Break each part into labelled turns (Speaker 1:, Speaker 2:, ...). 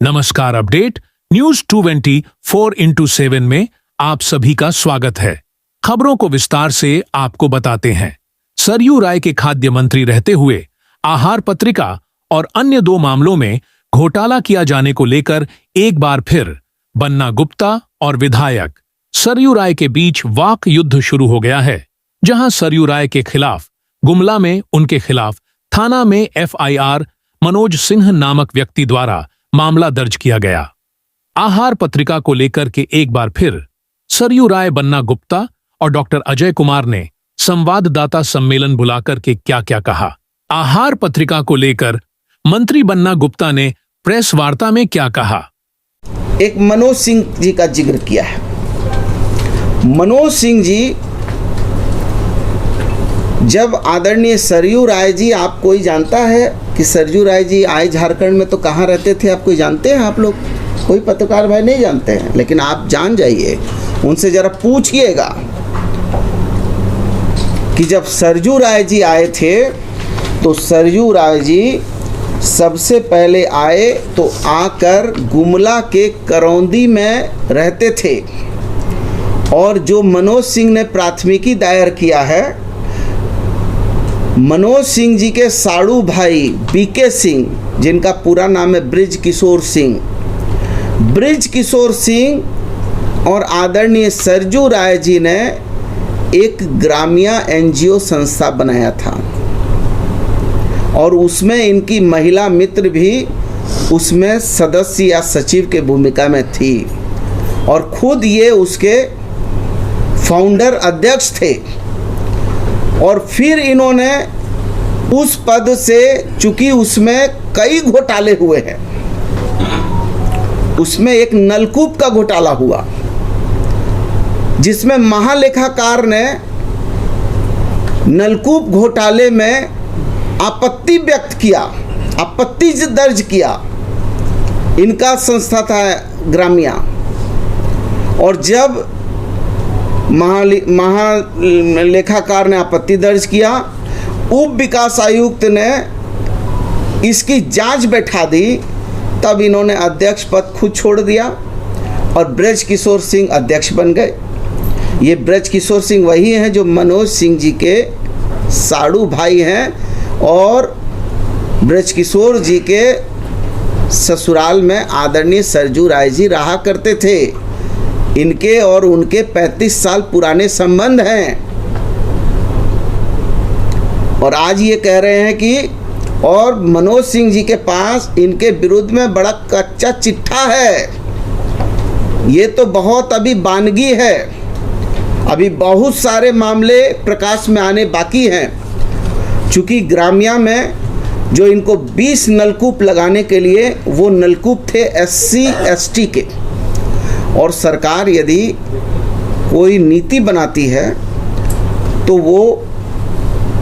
Speaker 1: नमस्कार। Update news 224x7 में आप सभी का स्वागत है। खबरों को विस्तार से आपको बताते हैं। सरयू राय के खाद्य मंत्री रहते हुए आहार पत्रिका और अन्य 2 मामलों में घोटाला किया जाने को लेकर एक बार फिर बन्ना गुप्ता और विधायक सरयू राय के बीच वाक युद्ध शुरू हो गया है, जहां सरयू राय के खिलाफ गुमला में उनके खिलाफ थाना में FIR मनोज सिंह नामक व्यक्ति द्वारा मामला दर्ज किया गया। आहार पत्रिका को लेकर के एक बार फिर सरयू राय, बन्ना गुप्ता और डॉक्टर अजय कुमार ने संवाददाता सम्मेलन बुलाकर के क्या कहा। आहार पत्रिका को लेकर मंत्री बन्ना गुप्ता ने प्रेस वार्ता में क्या कहा।
Speaker 2: एक मनोज सिंह जी का जिक्र किया है। मनोज सिंह जी, जब आदरणीय सरयू राय जी, आप कोई जानता है कि सरयू राय जी आए झारखंड में तो कहाँ रहते थे? आप कोई जानते हैं? आप लोग कोई पत्रकार भाई नहीं जानते हैं, लेकिन आप जान जाइए, उनसे जरा पूछिएगा कि जब सरयू राय जी आए थे तो सरयू राय जी सबसे पहले आए तो आकर गुमला के करौंदी में रहते थे, और जो मनोज सिंह ने प्राथमिकी दायर किया है, मनोज सिंह जी के साड़ू भाई BK सिंह, जिनका पूरा नाम है ब्रिज किशोर सिंह और आदरणीय सरयू राय जी ने एक ग्रामीण NGO संस्था बनाया था, और उसमें इनकी महिला मित्र भी उसमें सदस्य या सचिव के भूमिका में थी, और खुद ये उसके फाउंडर अध्यक्ष थे। और फिर इन्होंने उस पद से, चूंकि उसमें कई घोटाले हुए हैं, उसमें एक नलकूप का घोटाला हुआ जिसमें महालेखाकार ने नलकूप घोटाले में आपत्ति व्यक्त किया, आपत्ति दर्ज किया। इनका संस्था था ग्राम्या, और जब महालेखाकार ने आपत्ति दर्ज किया, उप विकास आयुक्त ने इसकी जांच बैठा दी, तब इन्होंने अध्यक्ष पद खुद छोड़ दिया और ब्रज किशोर सिंह अध्यक्ष बन गए। ये ब्रज किशोर सिंह वही हैं जो मनोज सिंह जी के साड़ू भाई हैं, और ब्रज किशोर जी के ससुराल में आदरणीय सरयू राय जी रहा करते थे। इनके और उनके 35 साल पुराने संबंध हैं, और आज ये कह रहे हैं कि और मनोज सिंह जी के पास इनके विरुद्ध में बड़ा कच्चा चिट्ठा है। ये तो बहुत अभी बानगी है, अभी बहुत सारे मामले प्रकाश में आने बाकी हैं। चूँकि ग्राम्या में जो इनको 20 नलकूप लगाने के लिए, वो नलकूप थे SC ST के, और सरकार यदि कोई नीति बनाती है तो वो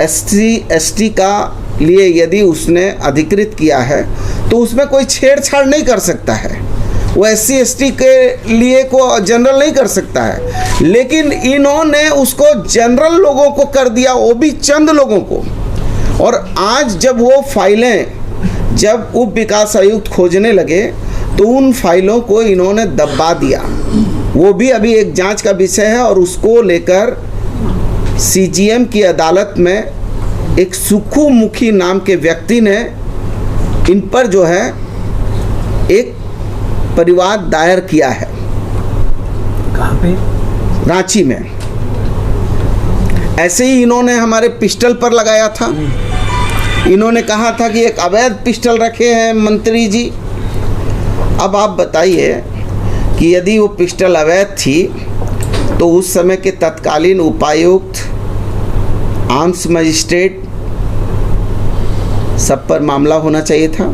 Speaker 2: SC ST का लिए यदि उसने अधिकृत किया है तो उसमें कोई छेड़छाड़ नहीं कर सकता है। वो SC ST के लिए को जनरल नहीं कर सकता है, लेकिन इन्होंने उसको जनरल लोगों को कर दिया, वो भी चंद लोगों को। और आज जब वो फाइलें, जब उप विकास आयुक्त खोजने लगे तो उन फाइलों को इन्होंने दबा दिया। वो भी अभी एक जांच का विषय है, और उसको लेकर CGM की अदालत में एक सुखुमुखी नाम के व्यक्ति ने इन पर जो है एक परिवाद दायर किया है।
Speaker 3: कहाँ पे?
Speaker 2: रांची में। ऐसे ही इन्होंने हमारे पिस्टल पर लगाया था। इन्होंने कहा था कि एक अवैध पिस्टल रखे हैं मंत्री जी। अब आप बताइए कि यदि वो पिस्टल अवैध थी तो उस समय के तत्कालीन उपायुक्त, आर्म्स मजिस्ट्रेट, सब पर मामला होना चाहिए था।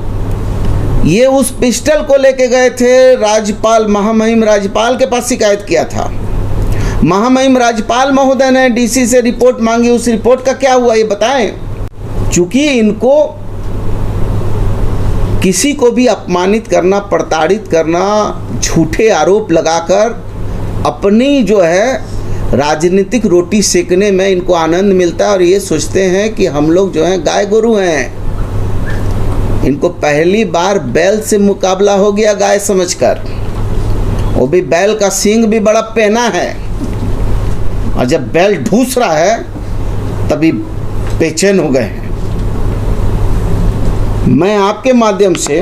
Speaker 2: ये उस पिस्टल को लेके गए थे राज्यपाल, महामहिम राज्यपाल के पास शिकायत किया था। महामहिम राज्यपाल महोदय ने DC से रिपोर्ट मांगी। उस रिपोर्ट का क्या हुआ ये बताएं। चूंकि इनको किसी को भी अपमानित करना, प्रताड़ित करना, झूठे आरोप लगाकर अपनी जो है राजनीतिक रोटी सेकने में इनको आनंद मिलता है, और ये सोचते हैं कि हम लोग जो हैं गाय गोरू हैं। इनको पहली बार बैल से मुकाबला हो गया गाय समझकर, वो भी बैल का सींग भी बड़ा पहना है, और जब बैल ढूस रहा है तभी बेचैन हो गए हैं। मैं आपके माध्यम से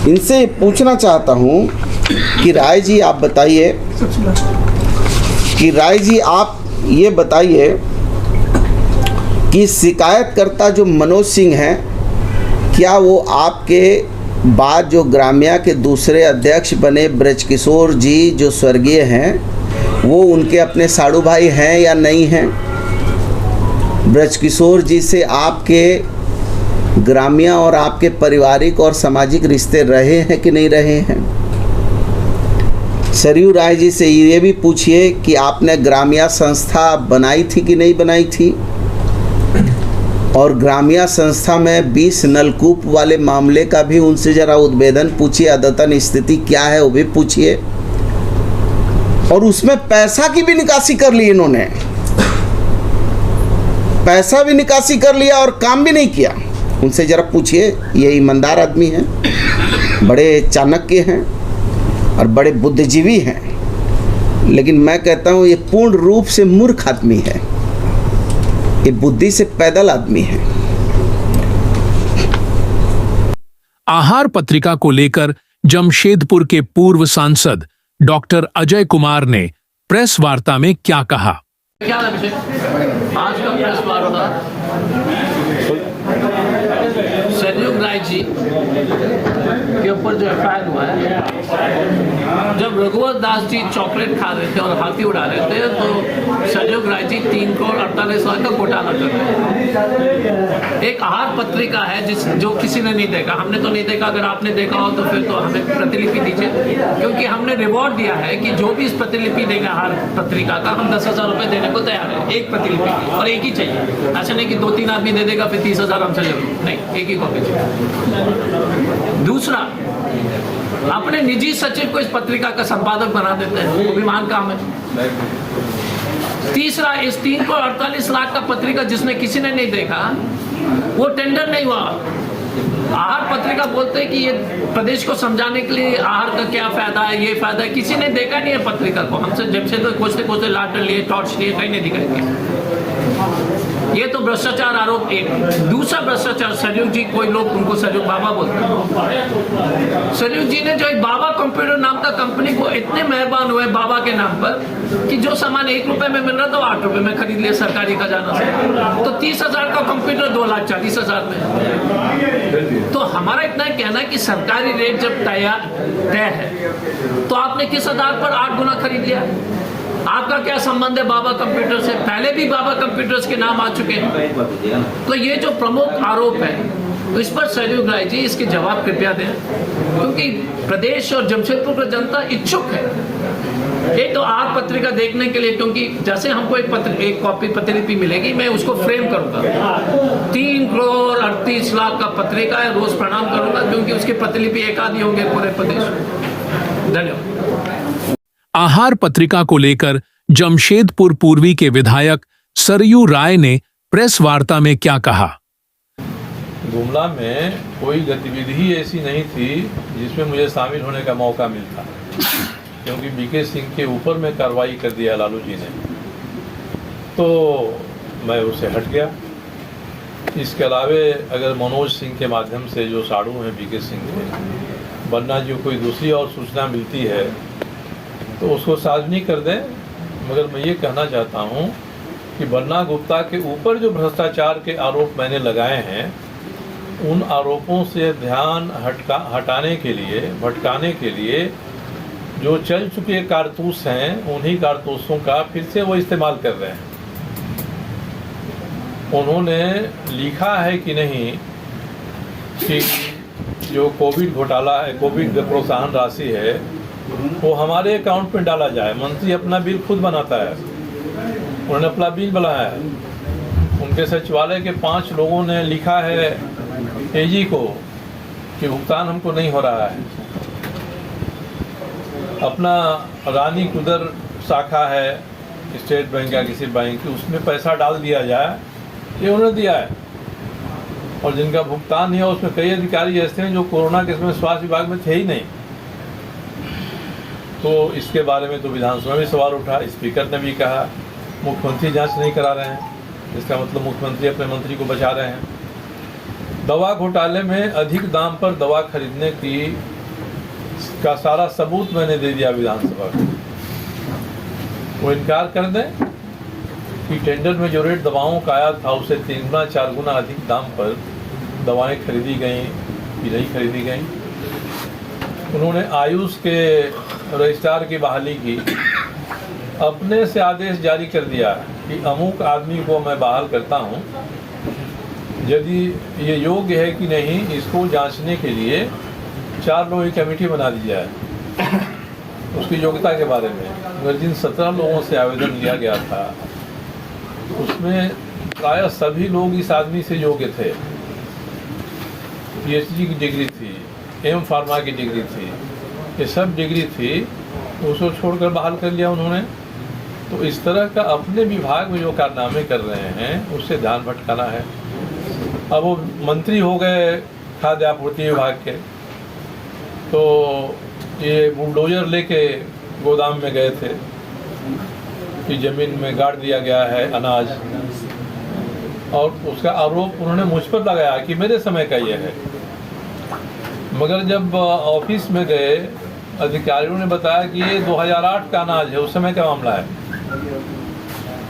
Speaker 2: इनसे पूछना चाहता हूं कि राय जी आप बताइए, आप ये बताइए कि शिकायतकर्ता जो मनोज सिंह हैं, क्या वो आपके बाद जो ग्राम्या के दूसरे अध्यक्ष बने ब्रजकिशोर जी जो स्वर्गीय हैं, वो उनके अपने साड़ू भाई हैं या नहीं हैं? ब्रजकिशोर जी से आपके ग्राम्या और आपके पारिवारिक और सामाजिक रिश्ते रहे हैं कि नहीं रहे हैं? सरयू राय जी से ये भी पूछिए कि आपने ग्राम्या संस्था बनाई थी कि नहीं बनाई थी, और ग्राम्या संस्था में 20 नलकूप वाले मामले का भी उनसे ज़रा उद्भेदन पूछिए, अद्यतन स्थिति क्या है वो भी पूछिए। और उसमें पैसा की भी निकासी कर ली इन्होंने, पैसा भी निकासी कर लिया और काम भी नहीं किया। उनसे ज़रा पूछिए, ये ईमानदार आदमी हैं, बड़े चाणक्य हैं और बड़े बुद्धिजीवी हैं, लेकिन मैं कहता हूँ ये पूर्ण रूप से मूर्ख आदमी है, ये बुद्धि से पैदल आदमी है।
Speaker 1: आहार पत्रिका को लेकर जमशेदपुर के पूर्व सांसद डॉक्टर अजय कुमार ने प्रेस वार्ता में क्या कहा?
Speaker 4: क्या अभिषेक, आज का प्रेस वार्ता सरयू राय जी के ऊपर जो एफआईआर हुआ है, जब रघुवर दास जी चॉकलेट खा रहे थे और हाथी उड़ा रहे थे तो सरयू राय जी 3 करोड़ 48 लाख का घोटाला कर रहे थे। एक आहार पत्रिका है जो किसी ने नहीं देखा, हमने तो नहीं देखा, अगर आपने देखा हो तो फिर तो हमें प्रतिलिपि दीजिए, क्योंकि हमने रिवॉर्ड दिया है कि जो भी इस प्रतिलिपि देगा आहार पत्रिका का, हम 10,000 रुपये देने को तैयार है, एक प्रतिलिपि की, और एक ही चाहिए। ऐसा नहीं कि 2-3 आदमी दे देगा फिर 30,000 हमसे ले, नहीं, एक ही कॉपी चाहिए। दूसरा, अपने निजी सचिव को इस पत्रिका का संपादक बना देते हैं, वो भी महान काम है। तीसरा, इस 3 करोड़ 48 लाख का पत्रिका जिसने किसी ने नहीं देखा, वो टेंडर नहीं हुआ। आहार पत्रिका बोलते हैं कि ये प्रदेश को समझाने के लिए आहार का क्या फायदा है, ये फायदा है, किसी ने देखा नहीं है पत्रिका को। हमसे जब से तो खोजते लाटर लिए, टॉर्च लिए, कहीं नहीं दिखाएंगे। ये तो भ्रष्टाचार आरोप एक। दूसरा भ्रष्टाचार, सरयू जी, कोई लोग उनको सरयू बाबा बोलते हैं। सरयू जी ने जो एक बाबा कंप्यूटर नाम का कंपनी को इतने मेहरबान हुए बाबा के नाम पर कि जो सामान 1 रुपए में मिल रहा था वो 8 रुपए में खरीद लिया सरकारी खजाना से। तो 30,000 का कंप्यूटर 2,40,000 में। तो हमारा इतना कहना है कि सरकारी रेट जब तय है तो आपने किस आधार पर 8 गुना खरीद लिया? आपका क्या संबंध है बाबा कंप्यूटर से? पहले भी बाबा कंप्यूटर्स के नाम आ चुके हैं। तो ये जो प्रमुख आरोप है, तो इस पर सरयू राय जी इसके जवाब कृपया दें, क्योंकि प्रदेश और जमशेदपुर की जनता इच्छुक है एक तो आहार पत्रिका देखने के लिए। क्योंकि जैसे हमको एक कॉपी प्रतिलिपि मिलेगी, मैं उसको फ्रेम करूंगा। 3 करोड़ 38 लाख का पत्रिका है, रोज प्रणाम करूंगा, क्योंकि उसकी प्रतिलिपि एक आदि होंगे पूरे प्रदेश में। धन्यवाद।
Speaker 1: आहार पत्रिका को लेकर जमशेदपुर पूर्वी के विधायक सरयू राय ने प्रेस वार्ता में क्या कहा?
Speaker 5: गुमला में कोई गतिविधि ही ऐसी नहीं थी जिसमें मुझे शामिल होने का मौका मिलता, क्योंकि बीके सिंह के ऊपर में कार्रवाई कर दिया लालू जी ने, तो मैं उससे हट गया। इसके अलावे अगर मनोज सिंह के माध्यम से जो साड़ू हैं बीके सिंह के, वरना जो कोई दूसरी और सूचना मिलती है तो उसको सार्वजनिक कर दें। मगर मैं ये कहना चाहता हूँ कि बन्ना गुप्ता के ऊपर जो भ्रष्टाचार के आरोप मैंने लगाए हैं, उन आरोपों से ध्यान हटाने के लिए, भटकाने के लिए जो चल चुके कारतूस हैं, उन्हीं कारतूसों का फिर से वो इस्तेमाल कर रहे हैं। उन्होंने लिखा है कि नहीं कि जो कोविड घोटाला है, कोविड प्रोत्साहन राशि है, वो हमारे अकाउंट में डाला जाए। मंत्री अपना बिल खुद बनाता है, उन्होंने अपना बिल बनाया है। उनके सचिवालय के 5 लोगों ने लिखा है एजी को कि भुगतान हमको नहीं हो रहा है। अपना रानी कुदर शाखा है स्टेट बैंक या किसी बैंक की, उसमें पैसा डाल दिया जाए, ये उन्होंने दिया है। और जिनका भुगतान नहीं है उसमें कई अधिकारी ऐसे हैं जो कोरोना के समय स्वास्थ्य विभाग में थे ही नहीं। तो इसके बारे में तो विधानसभा में सवाल उठा, स्पीकर ने भी कहा मुख्यमंत्री जांच नहीं करा रहे हैं, इसका मतलब मुख्यमंत्री अपने मंत्री को बचा रहे हैं। दवा घोटाले में अधिक दाम पर दवा खरीदने का सारा सबूत मैंने दे दिया विधानसभा को। वो इनकार कर दें कि टेंडर में जो रेट दवाओं का आया था उससे 3 गुना 4 गुना अधिक दाम पर दवाएं खरीदी गई कि नहीं खरीदी गई। उन्होंने आयुष के रजिस्ट्रार की बहाली की, अपने से आदेश जारी कर दिया कि अमुक आदमी को मैं बहाल करता हूं, यदि ये योग्य है कि नहीं इसको जांचने के लिए 4 लोगों की कमेटी बना दी जाए उसकी योग्यता के बारे में। मगर जिन 17 लोगों से आवेदन लिया गया था उसमें प्रायः सभी लोग इस आदमी से योग्य थे। PhD की डिग्री थी, M फार्मा की डिग्री थी, ये सब डिग्री थी, उसको छोड़कर बहाल कर लिया उन्होंने। तो इस तरह का अपने विभाग में जो कारनामे कर रहे हैं उससे ध्यान भटकाना है। अब वो मंत्री हो गए खाद्य आपूर्ति विभाग के, तो ये बुलडोजर लेके गोदाम में गए थे कि जमीन में गाड़ दिया गया है अनाज, और उसका आरोप उन्होंने मुझ पर लगाया कि मेरे समय का ये है। मगर जब ऑफिस में गए अधिकारियों ने बताया कि ये 2008 का अनाज है, उस समय का मामला है।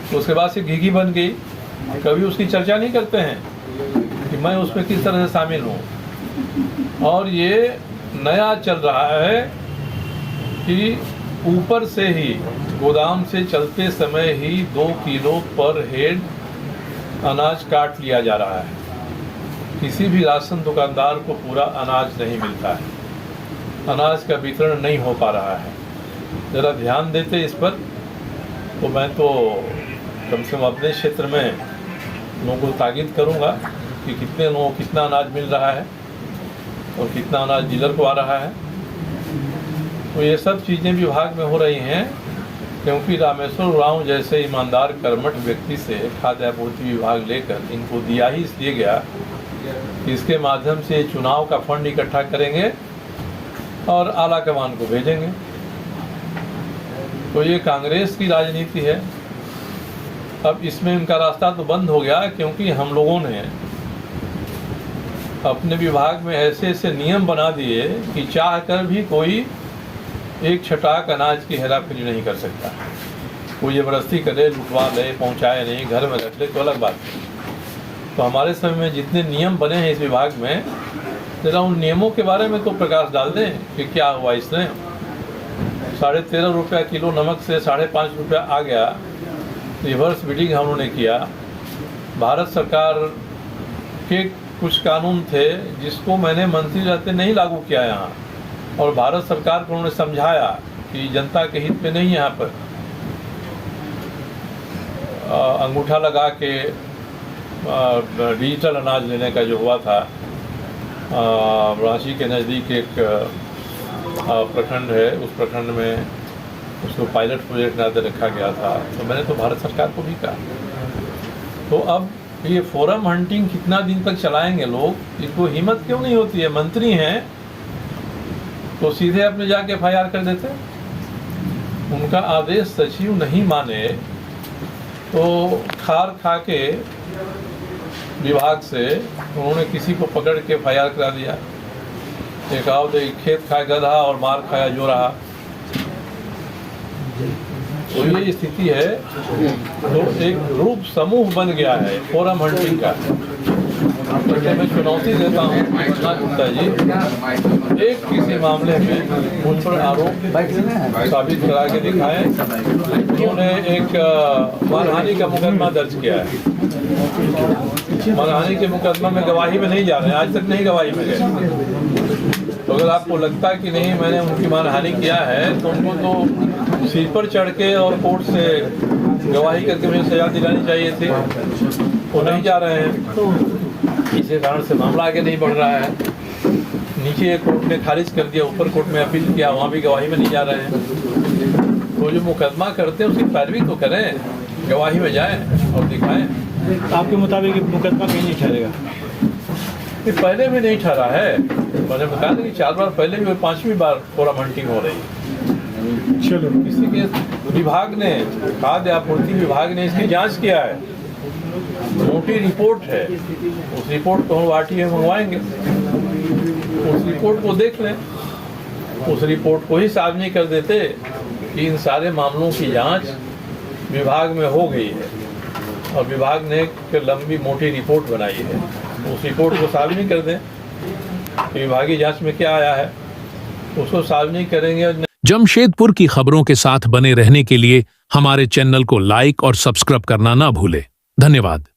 Speaker 5: तो उसके बाद से घिघी बन गई, कभी उसकी चर्चा नहीं करते हैं कि मैं उसमें किस तरह से शामिल हूँ। और ये नया चल रहा है कि ऊपर से ही गोदाम से चलते समय ही 2 किलो पर हेड अनाज काट लिया जा रहा है। किसी भी राशन दुकानदार को पूरा अनाज नहीं मिलता है, अनाज का वितरण नहीं हो पा रहा है। ज़रा ध्यान देते इस पर, तो मैं तो कम से कम अपने क्षेत्र में लोगों को ताकीद करूंगा कि कितने लोगों को कितना अनाज मिल रहा है और कितना अनाज डीलर को आ रहा है। तो ये सब चीज़ें विभाग में हो रही हैं क्योंकि रामेश्वर उरांव जैसे ईमानदार कर्मठ व्यक्ति से खाद्य आपूर्ति विभाग लेकर इनको दिया ही इसलिए गया कि इसके माध्यम से चुनाव का फंड इकट्ठा करेंगे और आला कमान को भेजेंगे। तो ये कांग्रेस की राजनीति है। अब इसमें इनका रास्ता तो बंद हो गया क्योंकि हम लोगों ने अपने विभाग में ऐसे ऐसे नियम बना दिए कि चाह कर भी कोई एक छटाक अनाज की हेराफेरी नहीं कर सकता। कोई ज़बरदस्ती करे, लुटवा ले, पहुंचाए नहीं, घर में रख ले तो अलग बात है। तो हमारे समय में जितने नियम बने हैं इस विभाग में, ज़रा उन नियमों के बारे में तो प्रकाश डाल दें कि क्या हुआ इसने। 13.5 रुपया किलो नमक से 5.5 रुपया आ गया। रिवर्स बिडिंग हम लोगों ने किया। भारत सरकार के कुछ कानून थे जिसको मैंने मंत्री रहते नहीं लागू किया यहाँ, और भारत सरकार को उन्होंने समझाया कि जनता के हित में नहीं यहाँ पर अंगूठा लगा के डिजिटल अनाज लेने का जो हुआ था। रांची के नज़दीक एक प्रखंड है, उस प्रखंड में उसको पायलट प्रोजेक्ट नाते रखा गया था। तो मैंने तो भारत सरकार को भी कहा। तो अब ये फोरम हंटिंग कितना दिन तक चलाएंगे लोग, इनको हिम्मत क्यों नहीं होती है। मंत्री हैं तो सीधे अपने जाके FIR कर देते। उनका आदेश सचिव नहीं माने तो खार खा के विभाग से उन्होंने किसी को पकड़ के FIR करा दिया। एक आओ तो खेत खाए गधा और मार खाया जो रहा। तो ये स्थिति है। तो एक रूप समूह बन गया है फोरम हंटिंग का। तो मैं चुनौती देता हूँ कृष्णा गुप्ता जी, एक किसी मामले में मुझ पर आरोप साबित करा के दिखाएं। उन्होंने एक मानहानि का मुकदमा दर्ज किया है। मानहानि के मुकदमा में गवाही में नहीं जा रहे हैं, आज तक नहीं गवाही में गए। तो अगर आपको लगता है कि नहीं मैंने उनकी मानहानि किया है तो उनको तो सीट पर चढ़ के और कोर्ट से गवाही करके मुझे सजा दिलानी चाहिए थी। वो नहीं जा रहे हैं, इसी कारण से मामला आगे नहीं बढ़ रहा है। नीचे कोर्ट ने खारिज कर दिया, ऊपर कोर्ट में अपील किया, वहाँ भी गवाही में नहीं जा रहे हैं। तो जो मुकदमा करते हैं उसकी पैरवी तो करें, गवाही में जाएं और दिखाएं।
Speaker 3: आपके मुताबिक मुकदमा कहीं नहीं ठहरेगा?
Speaker 5: ये पहले भी नहीं ठहरा है। मैंने बताया कि 4 बार पहले भी 5वीं बार फोरम हंटिंग हो रही है।
Speaker 3: चलो
Speaker 5: किसी के विभाग ने, खाद्य आपूर्ति विभाग ने इसकी जांच किया है, मोटी रिपोर्ट है। उस रिपोर्ट को हम आरटीए मंगवाएंगे, उस रिपोर्ट को देख लें। उस रिपोर्ट को ही सार्वजनिक कर देते कि इन सारे मामलों की जांच विभाग में हो गई है और विभाग ने एक लंबी मोटी रिपोर्ट बनाई है। उस रिपोर्ट को सार्वजनिक कर दें कि विभागीय जांच में क्या आया है, उसको सार्वजनिक करेंगे।
Speaker 1: जमशेदपुर की खबरों के साथ बने रहने के लिए हमारे चैनल को लाइक और सब्सक्राइब करना ना भूले। धन्यवाद।